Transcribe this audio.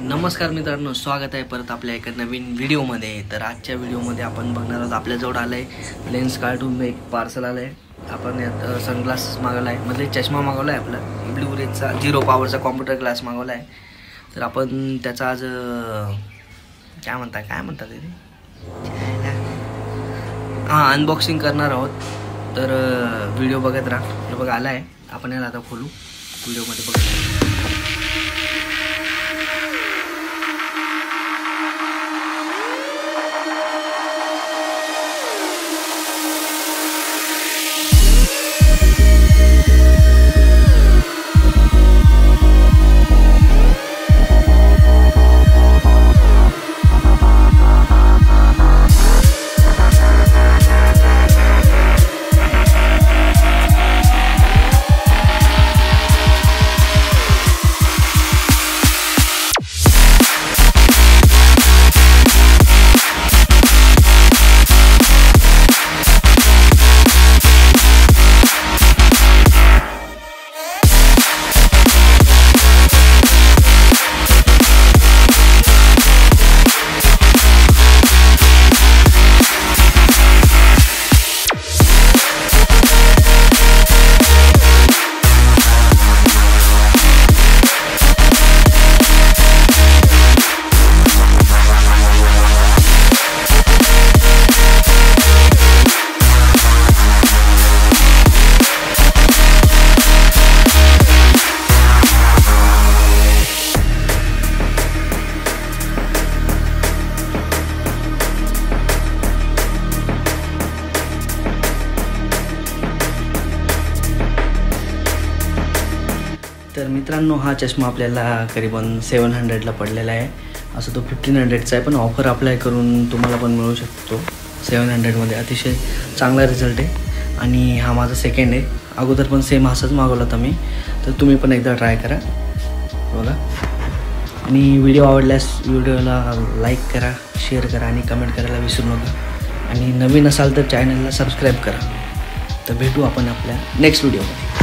नमस्कार मित्रांनो, स्वागत आहे परत आपल्या एका नवीन व्हिडिओमध्ये। तर आजच्या व्हिडिओमध्ये आपण बघणार आहोत, आपल्याजवळ आलं आहे लेन्स कार्टून एक पार्सल आलं आहे। आपण यात सनग्लास मागवला आहे, म्हणजे चष्मा मागवला आहे आपला ब्लू रेजचा 0 पॉवरचा कॉम्प्युटर ग्लास मागवला आहे। तर आपण त्याचा आज काय म्हणतात ते अनबॉक्सिंग करणार आहोत। तर व्हिडिओ बघत राहा। हे बघा आला आहे, आपण याला आता खोलू, व्हिडिओमध्ये बघा। तर मित्रांनो, हा चष्मा आपल्याला करीबन 700ला पडलेला आहे। असं तो 1500चा आहे, पण ऑफर अप्लाय करून तुम्हाला पण मिळू शकतो 700मध्ये। अतिशय चांगला रिझल्ट आहे आणि हा माझा सेकंड आहे। अगोदर पण सेम असाच मागवला होता मी, तर तुम्ही पण एकदा ट्राय करा बघा। आणि व्हिडिओ आवडल्यास व्हिडिओला लाईक करा, शेअर करा आणि कमेंट करायला विसरू नका। आणि नवीन असाल तर चॅनलला सबस्क्राईब करा। तर भेटू आपण आपल्या नेक्स्ट व्हिडिओमध्ये।